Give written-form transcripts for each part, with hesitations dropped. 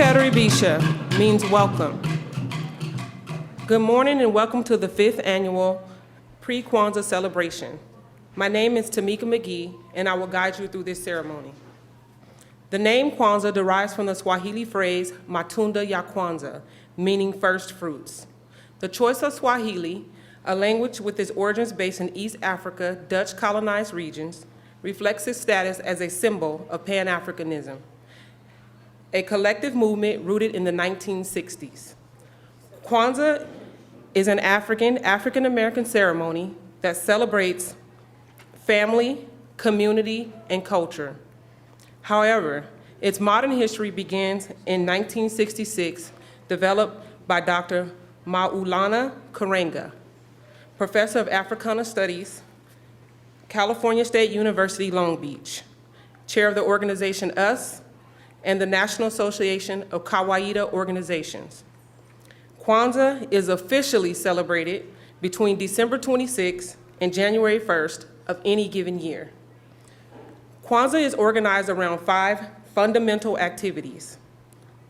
Kukaribisha means welcome. Good morning and welcome to the 5th annual Pre-Kwanzaa celebration. My name is Tamika McGee and I will guide you through this ceremony. The name Kwanzaa derives from the Swahili phrase Matunda ya Kwanza, meaning first fruits. The choice of Swahili, a language with its origins based in East Africa, Dutch colonized regions, reflects its status as a symbol of Pan-Africanism, a collective movement rooted in the 1960s. Kwanzaa is an African-American ceremony that celebrates family, community, and culture. However, its modern history begins in 1966, developed by Dr. Maulana Karenga, professor of Africana Studies, California State University, Long Beach, chair of the organization US, and the National Association of Kawaida Organizations. Kwanzaa is officially celebrated between December 26th and January 1st of any given year. Kwanzaa is organized around 5 fundamental activities: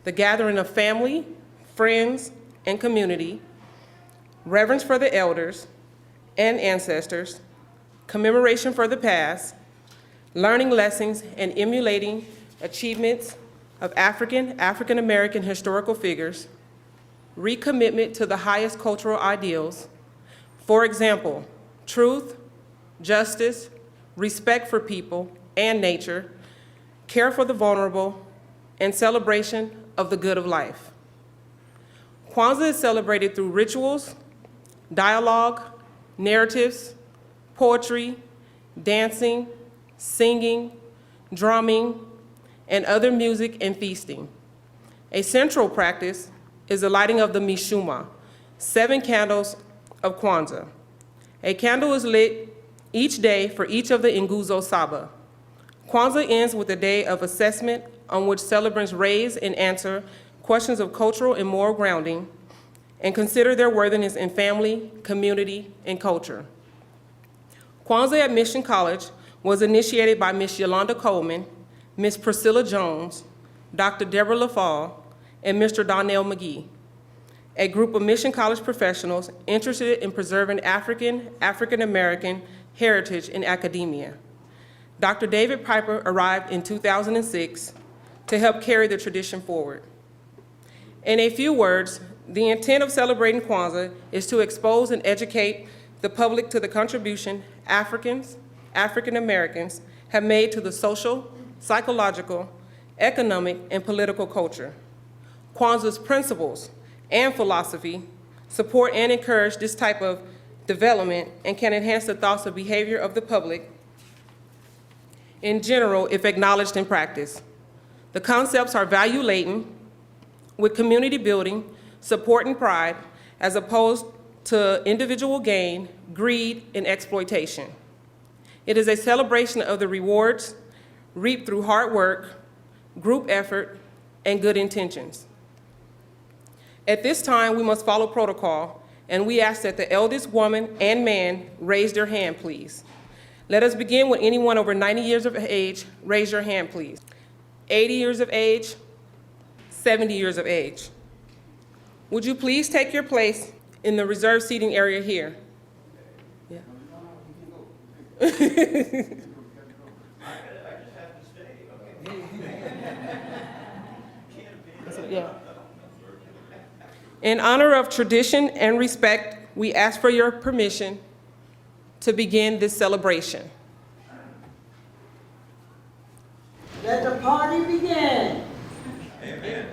the gathering of family, friends, and community, reverence for the elders and ancestors, commemoration for the past, learning lessons and emulating achievements of African-American historical figures, recommitment to the highest cultural ideals, for example, truth, justice, respect for people and nature, care for the vulnerable, and celebration of the good of life. Kwanzaa is celebrated through rituals, dialogue, narratives, poetry, dancing, singing, drumming, and other music and feasting. A central practice is the lighting of the mishuma, 7 candles of Kwanzaa. A candle is lit each day for each of the Nguzo Saba. Kwanzaa ends with a day of assessment on which celebrants raise and answer questions of cultural and moral grounding and consider their worthiness in family, community, and culture. Kwanzaa at Mission College was initiated by Ms. Yolanda Coleman, Ms. Priscilla Jones, Dr. Deborah LaFall, and Mr. Donnell McGee, a group of Mission College professionals interested in preserving African-American heritage in academia. Dr. David Piper arrived in 2006 to help carry the tradition forward. In a few words, the intent of celebrating Kwanzaa is to expose and educate the public to the contribution African Americans have made to the social, psychological, economic, and political culture. Kwanzaa's principles and philosophy support and encourage this type of development and can enhance the thoughts and behavior of the public in general if acknowledged in practice. The concepts are value-laden with community building, support, and pride, as opposed to individual gain, greed, and exploitation. It is a celebration of the rewards reaped through hard work, group effort, and good intentions. At this time, we must follow protocol, and we ask that the eldest woman and man raise their hand, please. Let us begin with anyone over 90 years of age. Raise your hand, please. 80 years of age, 70 years of age. Would you please take your place in the reserved seating area here? Yeah. Yeah. In honor of tradition and respect, we ask for your permission to begin this celebration. Let the party begin. Amen.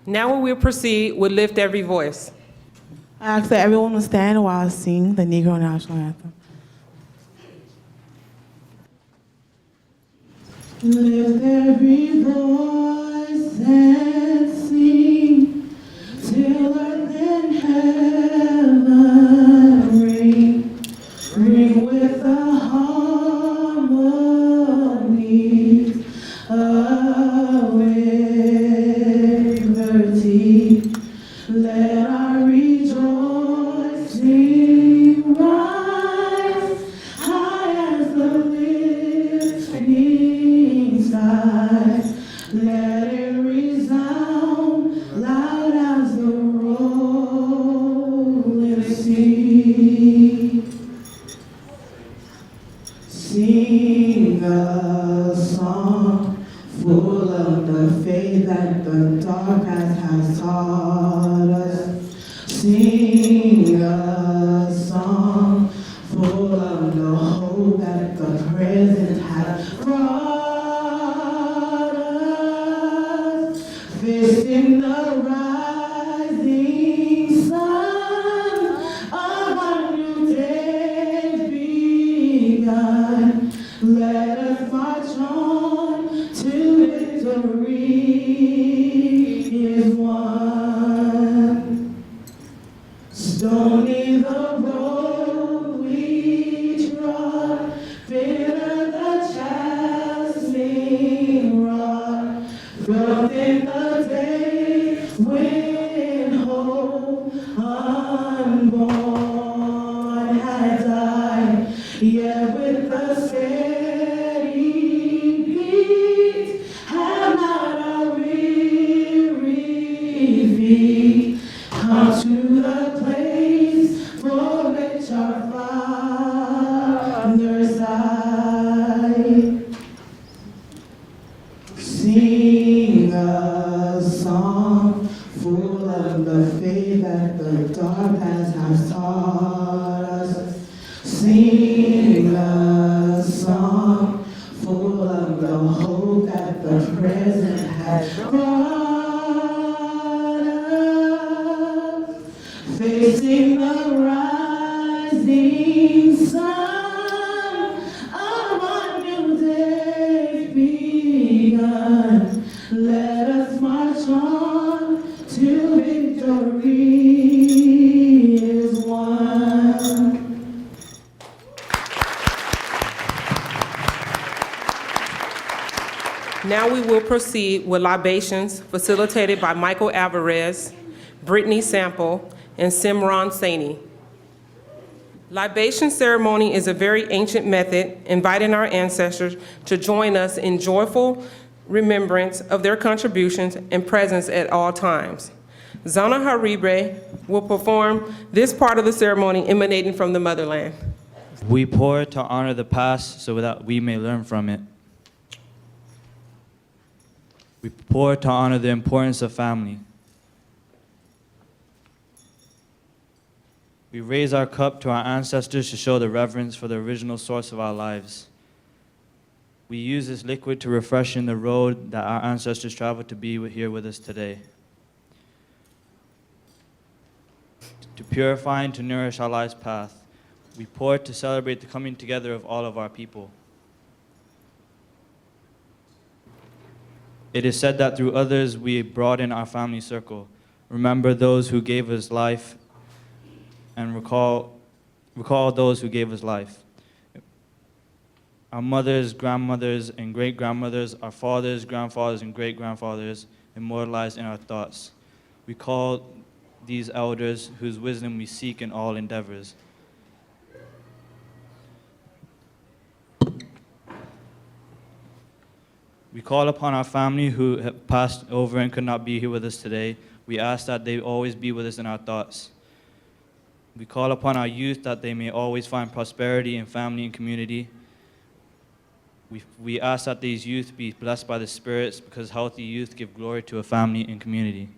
Now we will proceed with Lift Every Voice. I ask that everyone will stand while I sing the Negro National Anthem. Lift every voice and sing till earth and heaven ring. Ring with the harmony of liberty. Let our rejoicing rise high as the lifting sky. Let it resound loud as the rolling sea. Sing a song full of the faith that the dark has taught us. Sing a song full of the hope that the present has brought us. Facing the rising sun of a new day begun. Let us march on to victory is won. Stony the road we trod, bitter the chastening rod, felt in the day when hope unborn had died, yet with the steady beat have not our weary feet come to the place for which our fathers died. Sing a song full of the faith that the dark has taught us. Sing a song full of the hope that the present has brought us. Facing the rising sun of a new day begun. Let us march on to victory is won. Now we will proceed with libations facilitated by Michael Alvarez, Brittany Sample, and Simran Saini. Libation ceremony is a very ancient method inviting our ancestors to join us in joyful remembrance of their contributions and presence at all times. Zana Haribre will perform this part of the ceremony emanating from the motherland. We pour to honor the past so that we may learn from it. We pour to honor the importance of family. We raise our cup to our ancestors to show the reverence for the original source of our lives. We use this liquid to refreshen the road that our ancestors traveled to be here with us today. To purify and to nourish our life's path, we pour to celebrate the coming together of all of our people. It is said that through others we broaden our family circle. Remember those who gave us life and recall those who gave us life. Our mothers, grandmothers, and great-grandmothers, our fathers, grandfathers, and great-grandfathers immortalized in our thoughts. We call these elders whose wisdom we seek in all endeavors. We call upon our family who have passed over and could not be here with us today. We ask that they always be with us in our thoughts. We call upon our youth that they may always find prosperity in family and community. We ask that these youth be blessed by the spirits because healthy youth give glory to a family and community.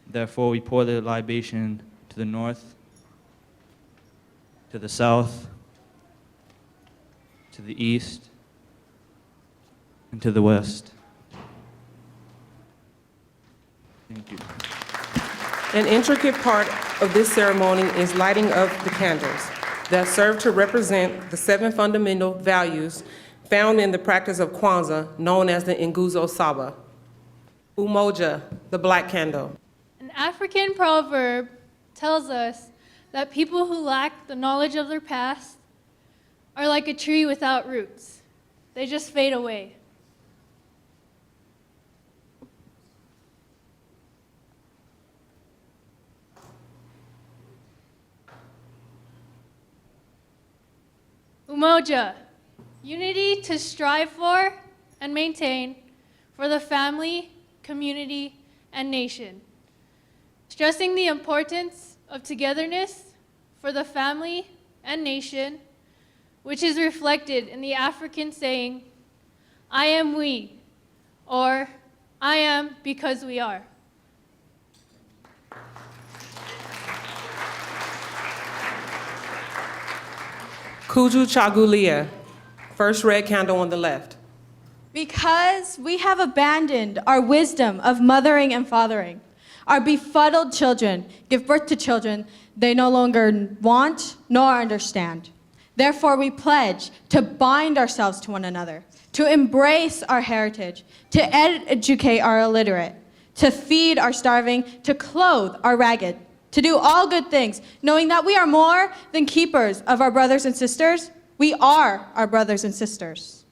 Therefore, we pour the libation to the north, to the south, to the east, and to the west. Thank you. An intricate part of this ceremony is lighting of the candles that serve to represent the 7 fundamental values found in the practice of Kwanzaa, known as the Nguzo Saba. Umoja, the black candle. An African proverb tells us that people who lack the knowledge of their past are like a tree without roots. They just fade away. Umoja, unity to strive for and maintain for the family, community, and nation. Stressing the importance of togetherness for the family and nation, which is reflected in the African saying, I am we, or I am because we are. Kuju Chagulia, first red candle on the left. Because we have abandoned our wisdom of mothering and fathering. Our befuddled children give birth to children they no longer want nor understand. Therefore, we pledge to bind ourselves to one another, to embrace our heritage, to educate our illiterate, to feed our starving, to clothe our ragged, to do all good things, knowing that we are more than keepers of our brothers and sisters. We are our brothers and sisters.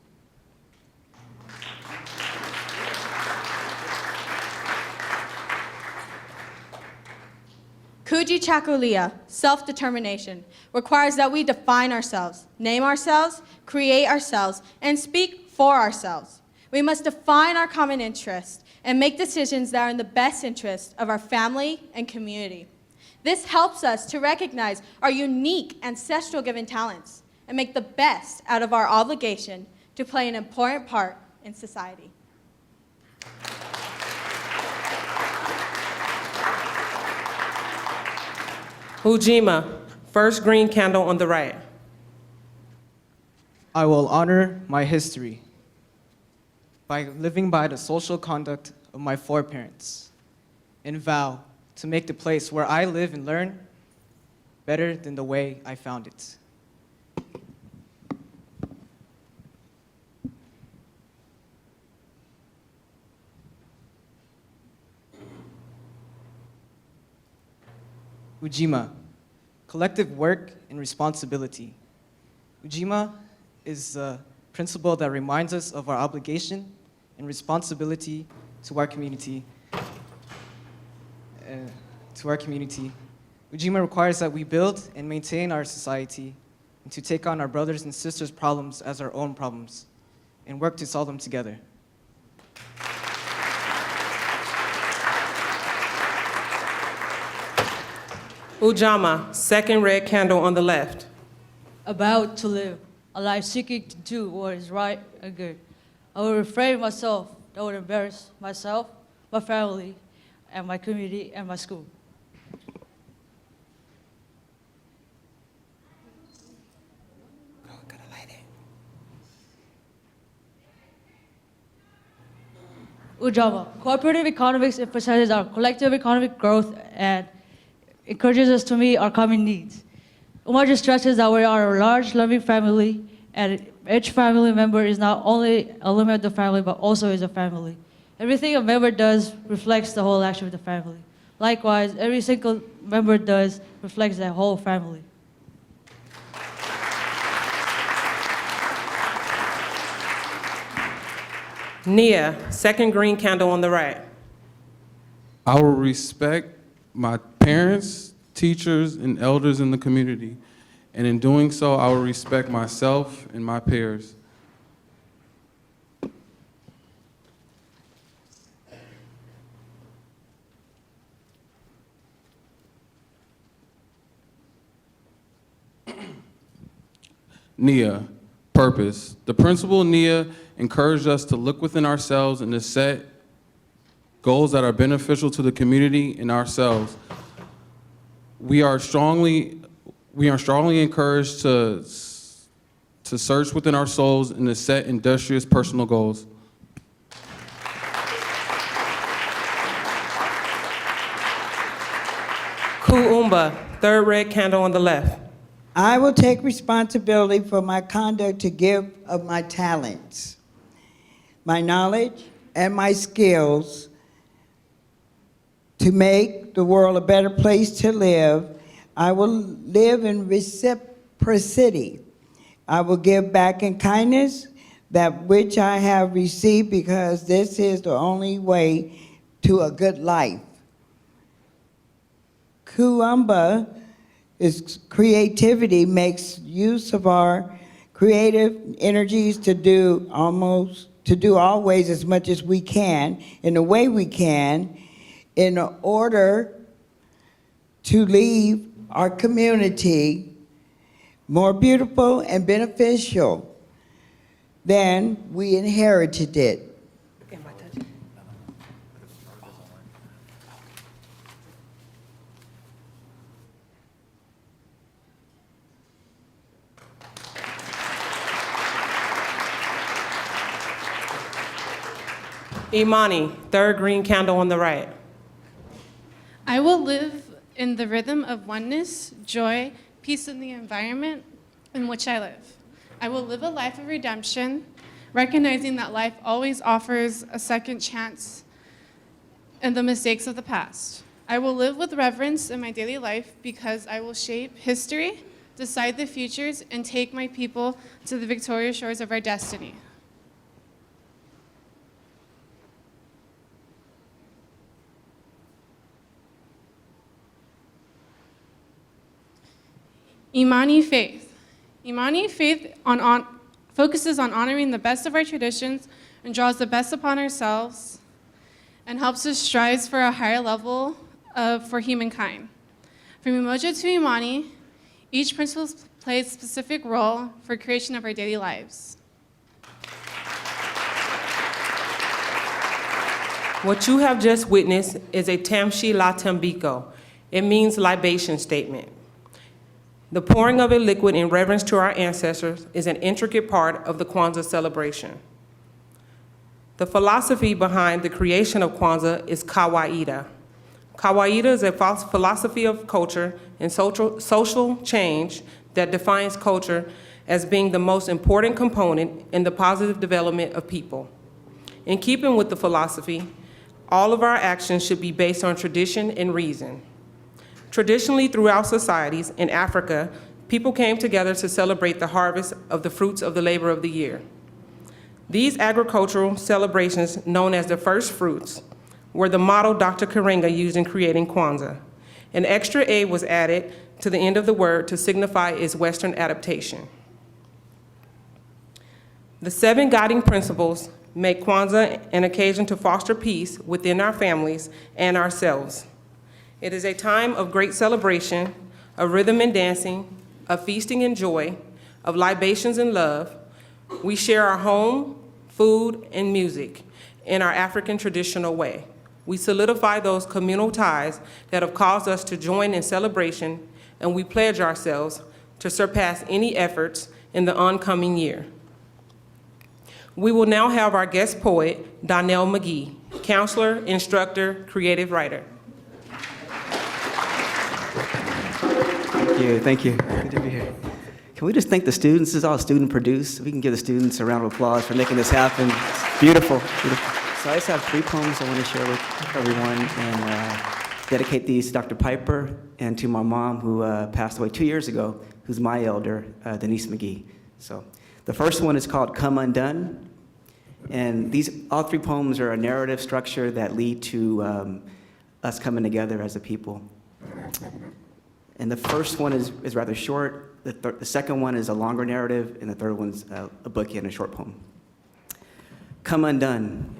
Kuji Chakulia, self-determination, requires that we define ourselves, name ourselves, create ourselves, and speak for ourselves. We must define our common interest and make decisions that are in the best interest of our family and community. This helps us to recognize our unique ancestral given talents and make the best out of our obligation to play an important part in society. Ujima, first green candle on the right. I will honor my history by living by the social conduct of my foreparents and vow to make the place where I live and learn better than the way I found it. Ujima, collective work and responsibility. Ujima is a principle that reminds us of our obligation and responsibility to our community. Ujima requires that we build and maintain our society and to take on our brothers and sisters' problems as our own problems and work to solve them together. Ujama, second red candle on the left. About to live a life seeking to do what is right and good. I will refrain myself that would embarrass myself, my family, and my community and my school. Ujama, cooperative economics emphasizes our collective economic growth and encourages us to meet our common needs. Umoja stresses that we are a large, loving family, and each family member is not only a limb of the family, but also is a family. Everything a member does reflects the whole action of the family. Likewise, every single member does reflects the whole family. Nia, second green candle on the right. I will respect my parents, teachers, and elders in the community. And in doing so, I will respect myself and my peers. Nia, purpose. The principle Nia encouraged us to look within ourselves and to set goals that are beneficial to the community and ourselves. We are strongly encouraged to search within our souls and to set industrious personal goals. Kuumba, third red candle on the left. I will take responsibility for my conduct to give of my talents, my knowledge, and my skills to make the world a better place to live. I will live in reciprocity. I will give back in kindness that which I have received, because this is the only way to a good life. Kuumba is creativity, makes use of our creative energies to do always as much as we can, in the way we can, in order to leave our community more beautiful and beneficial than we inherited it. Imani, third green candle on the right. I will live in the rhythm of oneness, joy, peace in the environment in which I live. I will live a life of redemption, recognizing that life always offers a second chance in the mistakes of the past. I will live with reverence in my daily life, because I will shape history, decide the futures, and take my people to the victorious shores of our destiny. Imani faith. Imani faith focuses on honoring the best of our traditions and draws the best upon ourselves and helps us strive for a higher level for humankind. From Umoja to Imani, each principle plays a specific role for creation of our daily lives. What you have just witnessed is a Tamshi La Tambiko. It means libation statement. The pouring of a liquid in reverence to our ancestors is an intricate part of the Kwanzaa celebration. The philosophy behind the creation of Kwanzaa is Kawaida. Kawaida is a philosophy of culture and social change that defines culture as being the most important component in the positive development of people. In keeping with the philosophy, all of our actions should be based on tradition and reason. Traditionally, throughout societies in Africa, people came together to celebrate the harvest of the fruits of the labor of the year. These agricultural celebrations, known as the first fruits, were the model Dr. Karenga used in creating Kwanzaa. An extra A was added to the end of the word to signify its Western adaptation. The 7 guiding principles make Kwanzaa an occasion to foster peace within our families and ourselves. It is a time of great celebration, of rhythm and dancing, of feasting and joy, of libations and love. We share our home, food, and music in our African traditional way. We solidify those communal ties that have caused us to join in celebration, and we pledge ourselves to surpass any efforts in the oncoming year. We will now have our guest poet, Donnell McGee, counselor, instructor, creative writer. Thank you. Good to be here. Can we just thank the students? This is all student produced. We can give the students a round of applause for making this happen. It's beautiful, beautiful. So I just have 3 poems I want to share with everyone and dedicate these to Dr. Piper and to my mom, who passed away 2 years ago, who's my elder, Denise McGee. So the first one is called Come Undone. And all 3 poems are a narrative structure that lead to us coming together as a people. And the first one is rather short, the second one is a longer narrative, and the third one's a bookend, a short poem. Come undone.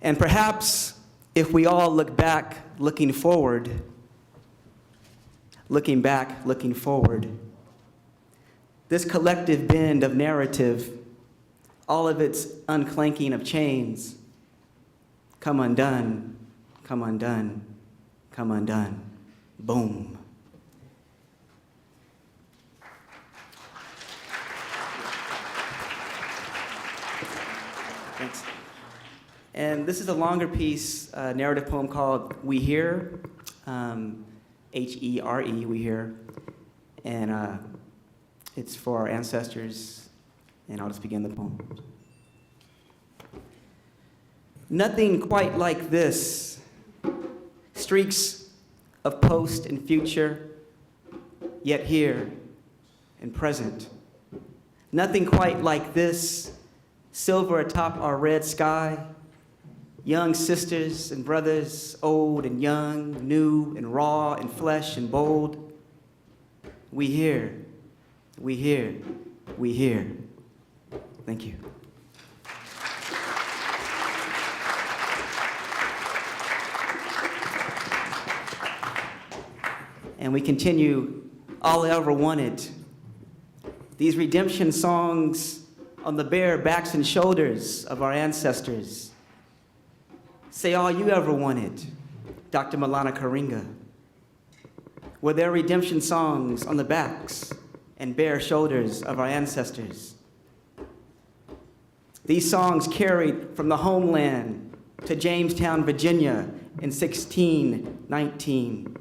And perhaps if we all look back, looking forward, looking back, looking forward, this collective bend of narrative, all of its unclanking of chains, come undone, come undone, come undone. Boom. Thanks. And this is a longer piece, narrative poem called We Hear. H-E-R-E, we hear. And it's for our ancestors, and I'll just begin the poem. Nothing quite like this. Streaks of post and future, yet here and present. Nothing quite like this. Silver atop our red sky. Young sisters and brothers, old and young, new and raw and flesh and bold. We hear, we hear, we hear. Thank you. And we continue, all I ever wanted. These redemption songs on the bare backs and shoulders of our ancestors. Say all you ever wanted, Dr. Malana Karinga. Were there redemption songs on the backs and bare shoulders of our ancestors? These songs carried from the homeland to Jamestown, Virginia in 1619.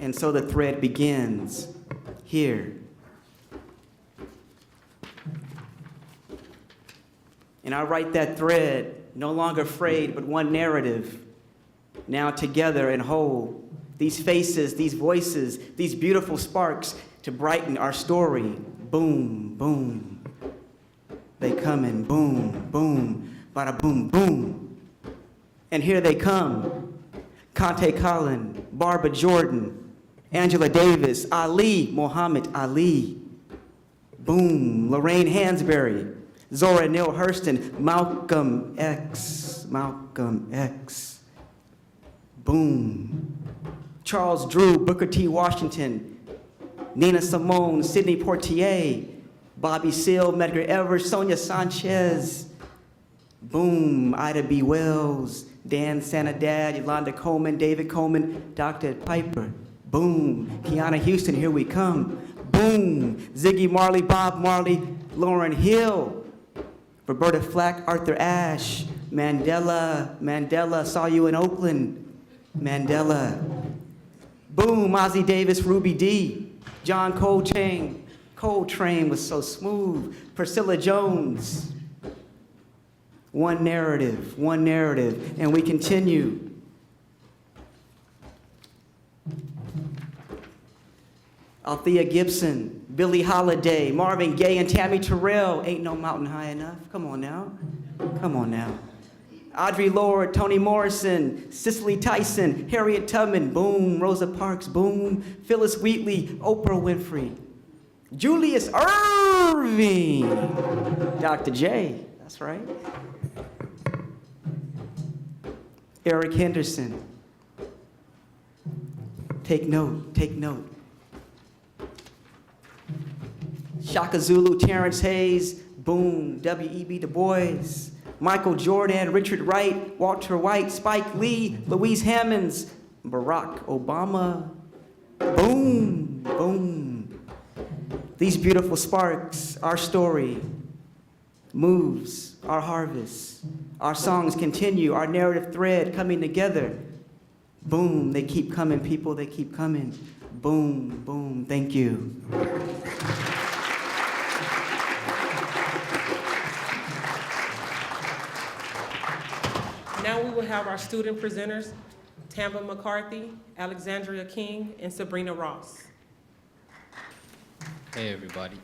And so the thread begins here. And I write that thread, no longer frayed, but one narrative, now together and whole. These faces, these voices, these beautiful sparks to brighten our story. Boom, boom. They come in boom, boom, bada boom, boom. And here they come. Conte Collin, Barbara Jordan, Angela Davis, Ali, Muhammad Ali. Boom, Lorraine Hansberry, Zora Neale Hurston, Malcolm X, Malcolm X. Boom. Charles Drew, Booker T. Washington, Nina Simone, Sidney Poitier, Bobby Seale, Medgar Evers, Sonia Sanchez. Boom, Ida B. Wells, Dan Sanadad, Yolanda Coleman, David Coleman, Dr. Piper. Boom, Kiana Houston, here we come. Boom, Ziggy Marley, Bob Marley, Lauryn Hill, Roberta Flack, Arthur Ashe, Mandela, saw you in Oakland, Mandela. Boom, Ozzie Davis, Ruby Dee, John Coltrane was so smooth, Priscilla Jones. One narrative, and we continue. Althea Gibson, Billie Holiday, Marvin Gaye, and Tammy Terrell. Ain't no mountain high enough. Come on now. Audre Lorde, Toni Morrison, Cicely Tyson, Harriet Tubman, boom. Rosa Parks, boom. Phyllis Wheatley, Oprah Winfrey. Julius Erving, Dr. J, that's right. Eric Henderson. Take note. Shaka Zulu, Terrence Hayes, boom, W.E.B. Du Bois, Michael Jordan, Richard Wright, Walter White, Spike Lee, Louise Hammonds, Barack Obama, boom, boom. These beautiful sparks, our story moves, our harvest. Our songs continue, our narrative thread coming together. Boom, they keep coming, people, they keep coming. Boom, boom, thank you. Now we will have our student presenters, Tamba McCarthy, Alexandria King, and Sabrina Ross. Hey everybody,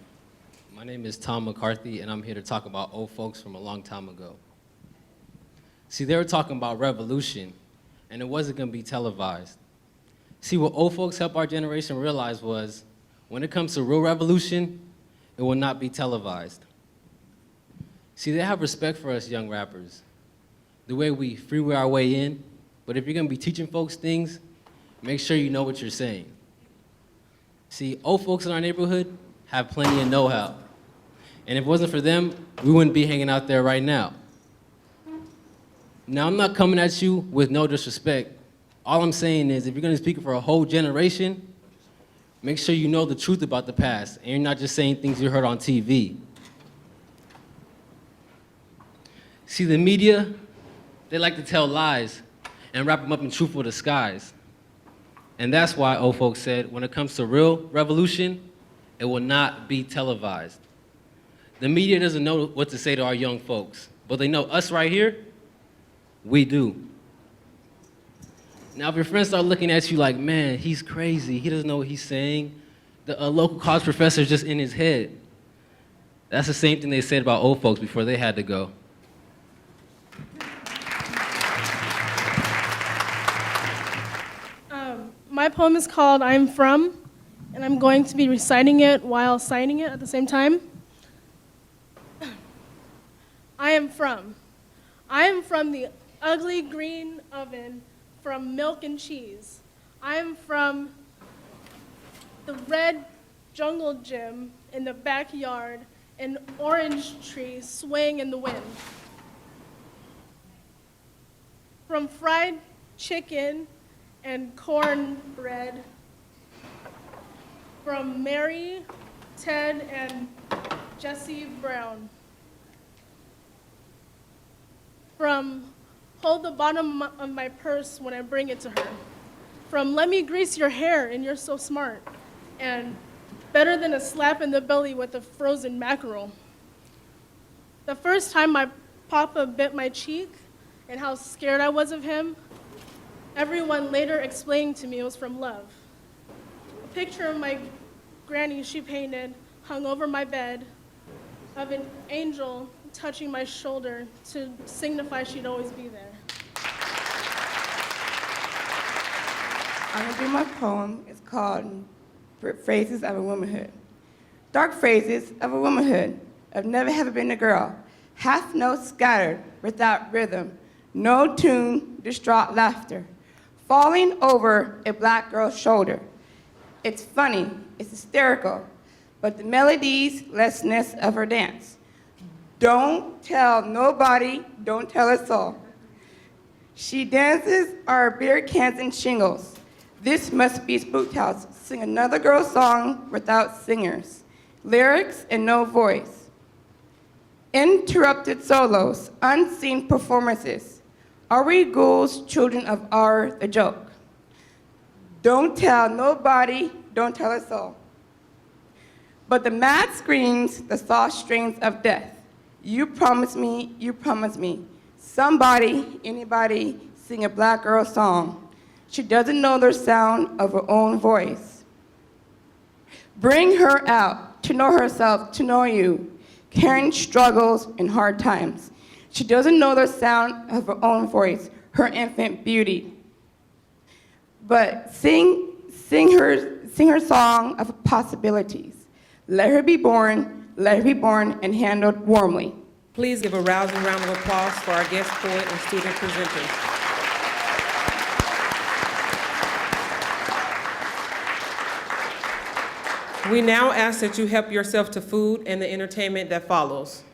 my name is Tom McCarthy and I'm here to talk about old folks from a long time ago. See, they were talking about revolution and it wasn't gonna be televised. See, what old folks helped our generation realize was when it comes to real revolution, it will not be televised. See, they have respect for us young rappers, the way we freeway our way in, but if you're gonna be teaching folks things, make sure you know what you're saying. See, old folks in our neighborhood have plenty of know-how. And if it wasn't for them, we wouldn't be hanging out there right now. Now, I'm not coming at you with no disrespect. All I'm saying is if you're gonna speak for a whole generation, make sure you know the truth about the past and you're not just saying things you heard on TV. See, the media, they like to tell lies and wrap them up in truthful disguise. And that's why old folks said, when it comes to real revolution, it will not be televised. The media doesn't know what to say to our young folks, but they know us right here, we do. Now, if your friends start looking at you like, man, he's crazy, he doesn't know what he's saying, the local college professor is just in his head. That's the same thing they said about old folks before they had to go. My poem is called I'm From, and I'm going to be reciting it while signing it at the same time. I am from. I am from the ugly green oven, from milk and cheese. I am from the red jungle gym in the backyard, an orange tree swaying in the wind. From fried chicken and cornbread, from Mary, Ted, and Jesse Brown. From hold the bottom of my purse when I bring it to her. From let me grease your hair and you're so smart. And better than a slap in the belly with a frozen mackerel. The first time my papa bit my cheek and how scared I was of him, everyone later explained to me it was from love. A picture of my granny she painted hung over my bed of an angel touching my shoulder to signify she'd always be there. I'm gonna do my poem. It's called Phrases of a Womanhood. Dark phrases of a womanhood, of never have been a girl, half notes scattered without rhythm, no tune, distraught laughter, falling over a black girl's shoulder. It's funny, it's hysterical, but the melody's lessness of her dance. Don't tell nobody, don't tell us all. She dances our beer cans and shingles. This must be Spooked House. Sing another girl's song without singers, lyrics and no voice. Interrupted solos, unseen performances. Are we ghouls, children of our the joke? Don't tell nobody, don't tell us all. But the mad screams, the soft strains of death. You promise me, you promise me. Somebody, anybody, sing a black girl song. She doesn't know the sound of her own voice. Bring her out to know herself, to know you, carrying struggles and hard times. She doesn't know the sound of her own voice, her infant beauty. But sing her song of possibilities. Let her be born and handled warmly. Please give a rousing round of applause for our guest poet and student presenters. We now ask that you help yourself to food and the entertainment that follows.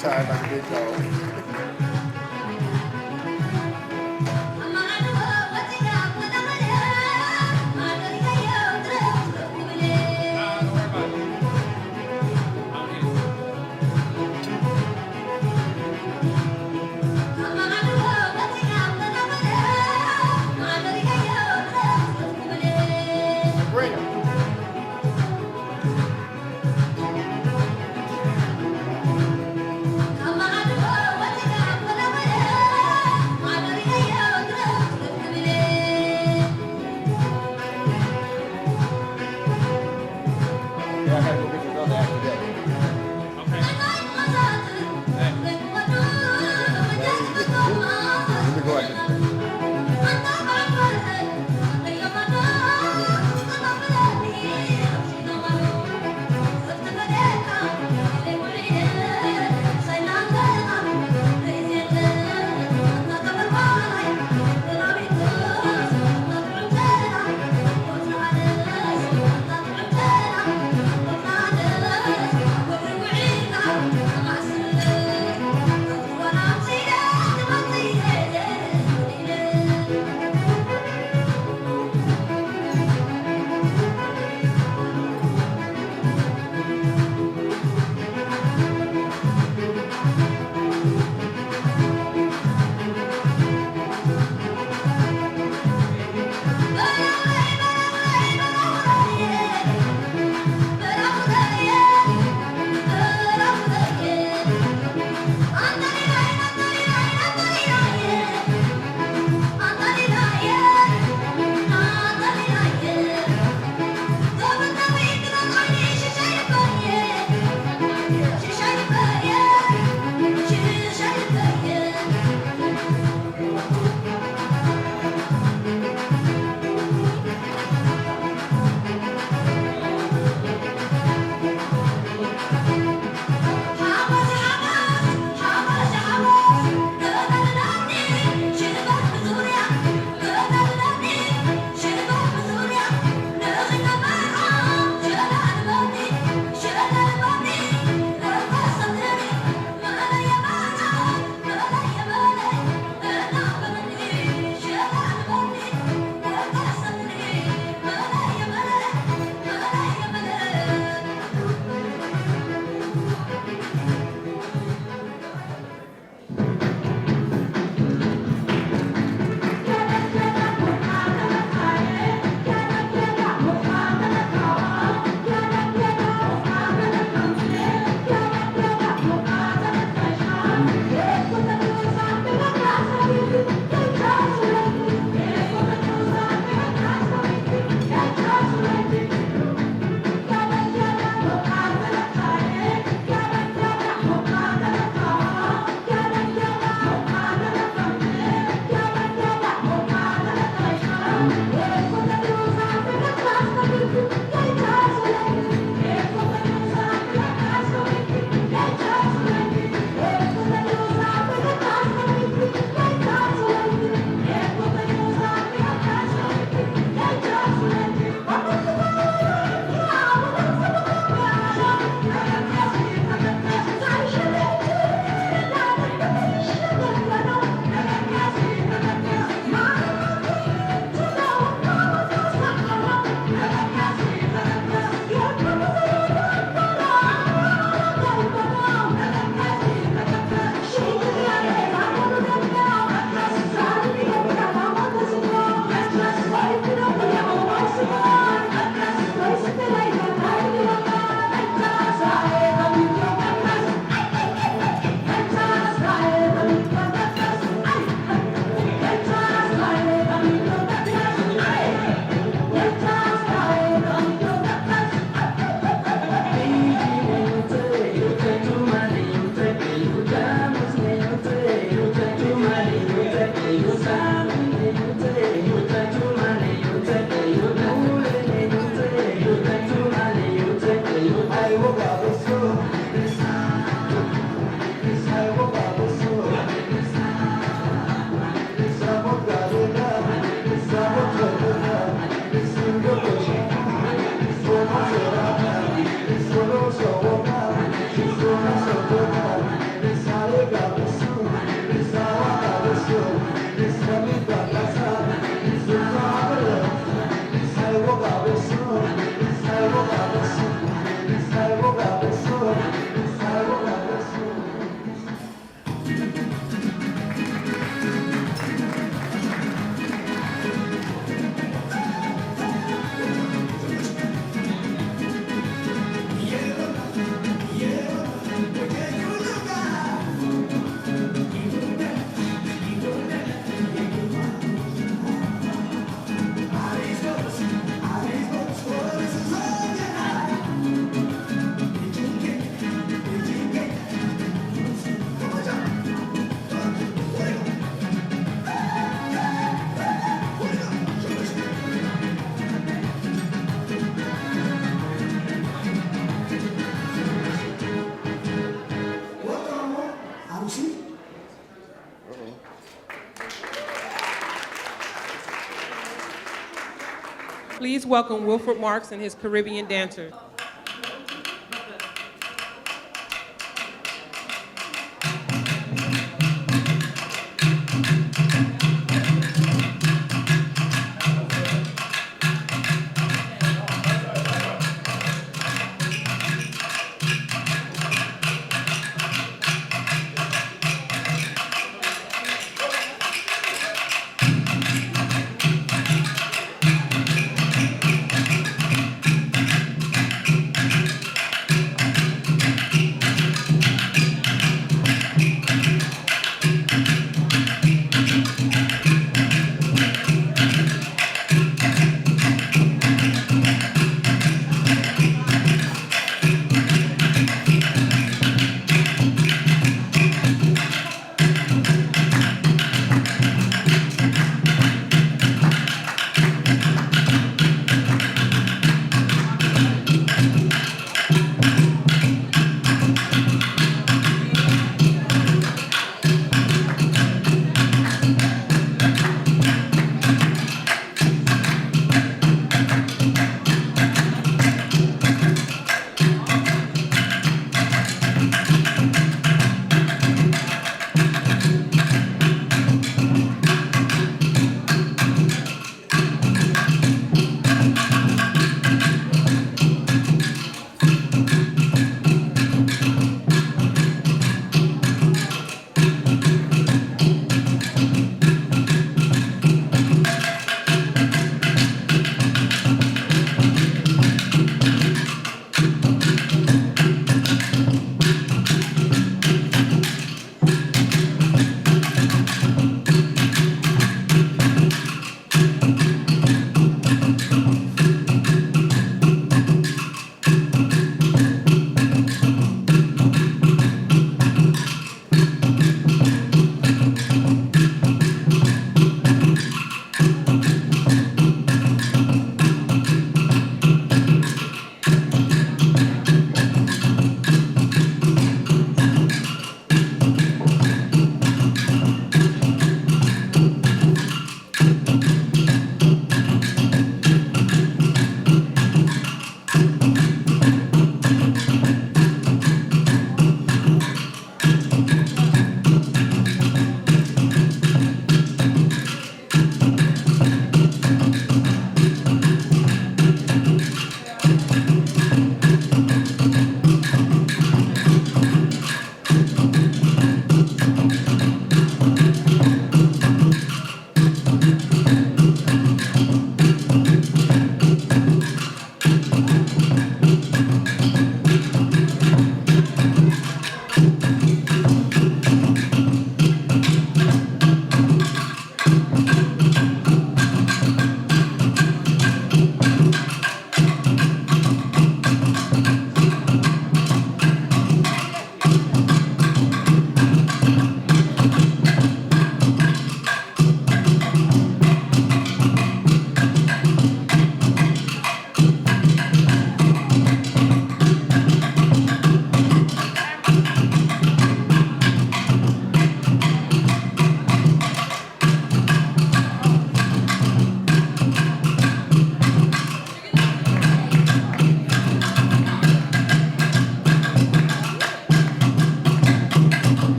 Tired like a big dog. Bring 'em. Come on, Please welcome Wilfred Marks and his Caribbean dancers.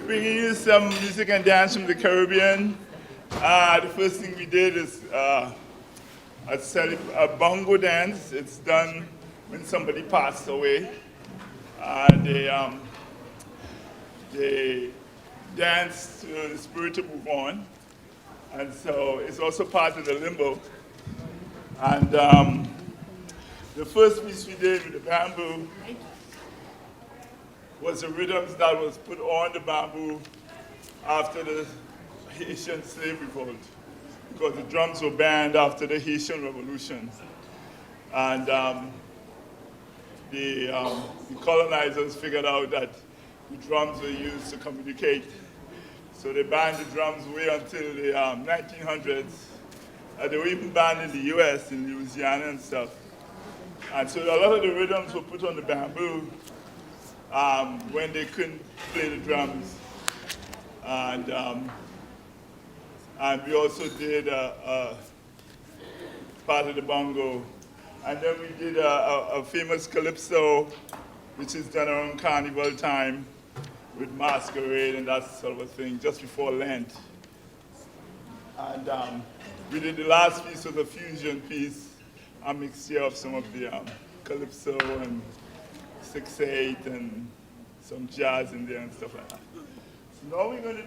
bringing you some music and dance from the Caribbean. The first thing we did is a bongo dance. It's done when somebody passed away. They dance to the spirit to move on. And so it's also part of the limbo. And the first piece we did with the bamboo was the rhythms that was put on the bamboo after the Haitian slave revolt, because the drums were banned after the Haitian Revolution. And the colonizers figured out that the drums were used to communicate. So they banned the drums way until the 1900s. They were even banned in the US, in Louisiana and stuff. And so a lot of the rhythms were put on the bamboo when they couldn't play the drums. And we also did part of the bongo. And then we did a famous calypso, which is done around carnival time with masquerade and that sort of a thing, just before Lent. And we did the last piece was a fusion piece, a mixture of some of the calypso and 6/8 and some jazz in there and stuff like that. So now we're going to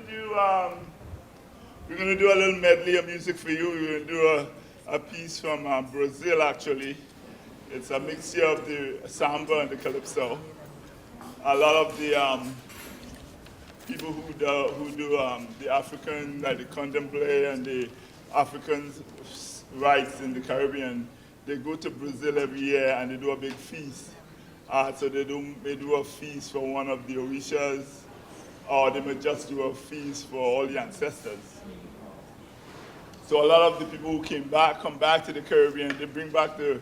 do a little medley of music for you. We're going to do a piece from Brazil, actually. It's a mixture of the samba and the calypso. A lot of the people who do the African, like the contemplate and the African rites in the Caribbean, they go to Brazil every year and they do a big feast. So they do a feast for one of the Orishas, or they may just do a feast for all the ancestors. So a lot of the people who come back to the Caribbean, they bring back the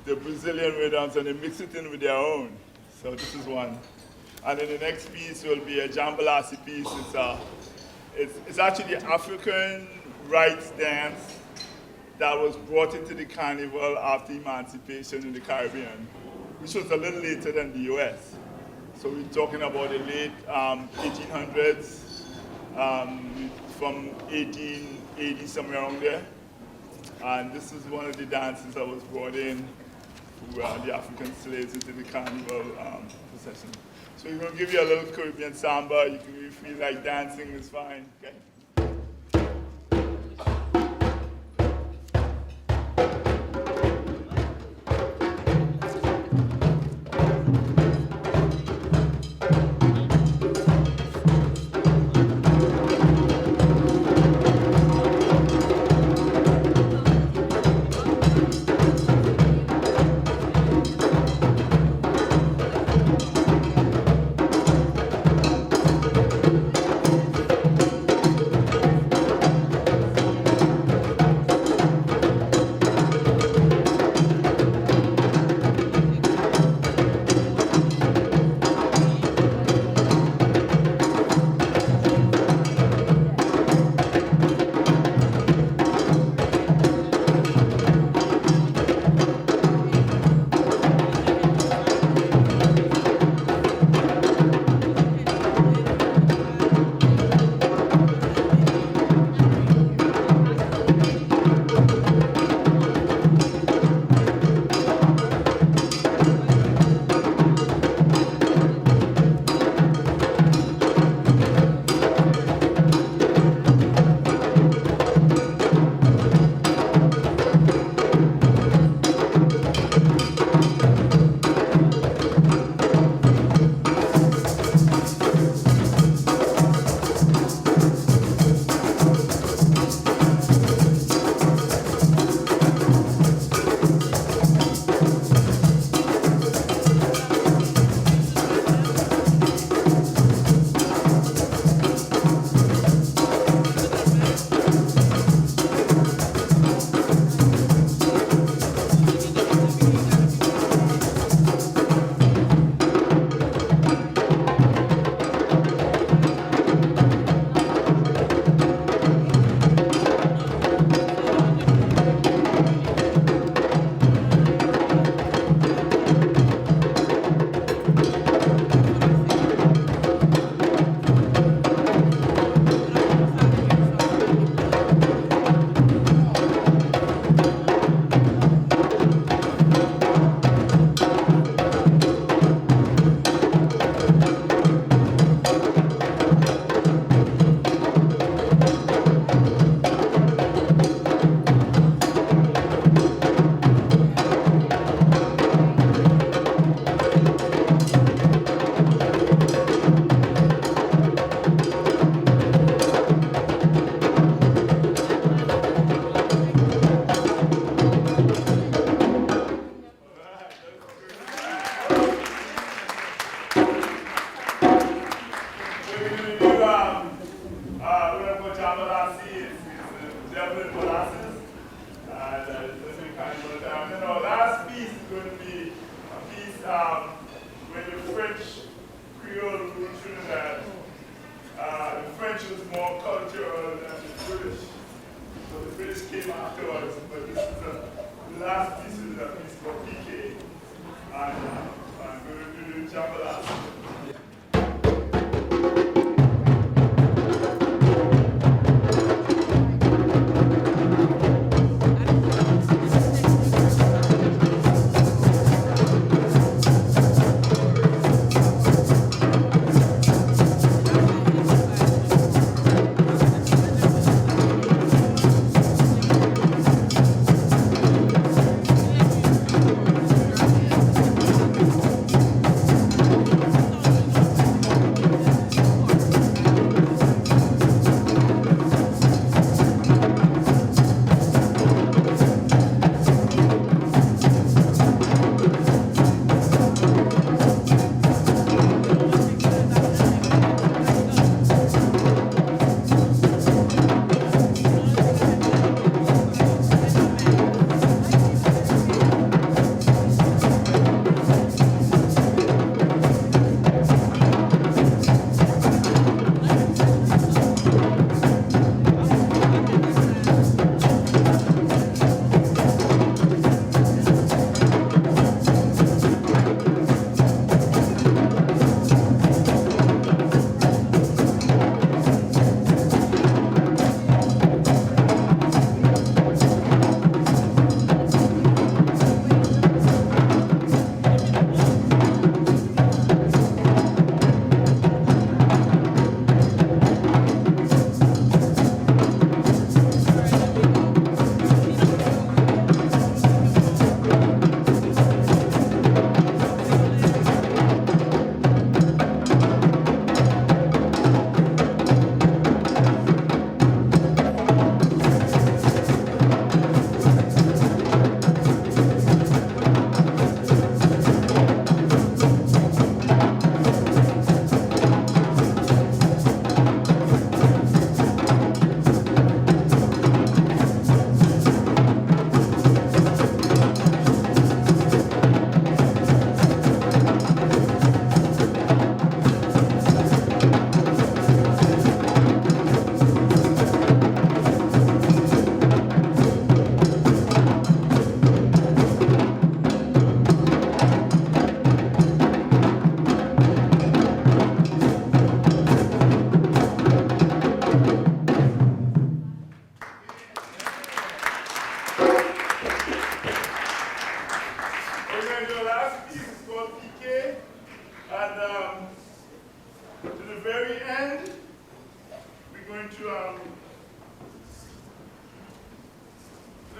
Brazilian rhythms and they mix it in with their own. So this is one. And then the next piece will be a jambalasi piece. It's actually the African rites dance that was brought into the carnival after emancipation in the Caribbean, which was a little later than the US. So we're talking about the late 1800s, from 1880, somewhere around there. And this is one of the dances that was brought in through the African slaves into the carnival procession. So we're going to give you a little Caribbean samba. You can, if you feel like dancing, it's fine. Okay?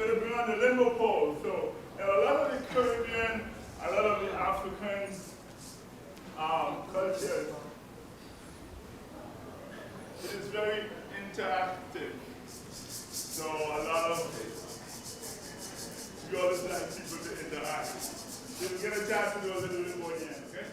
It'll be on the limbo pole. So a lot of the Caribbean, a lot of the African cultures, it is very interactive. So a lot of, we always like people to interact. So you get a chance to do a little bit more again, okay?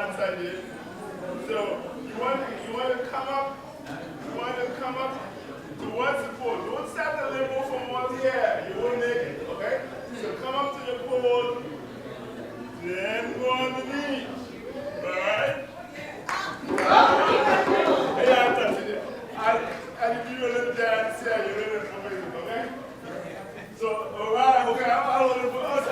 dance I did. So you want to come up. You want to come up to one support. Don't start the limbo from one here. You won't make it, okay? So come up to the pole, then go on the knee. All right? Yeah, that's it. I'll give you a little dance here. You're a little information, okay? So, all right, okay, I'll hold it for us.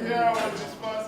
Yeah,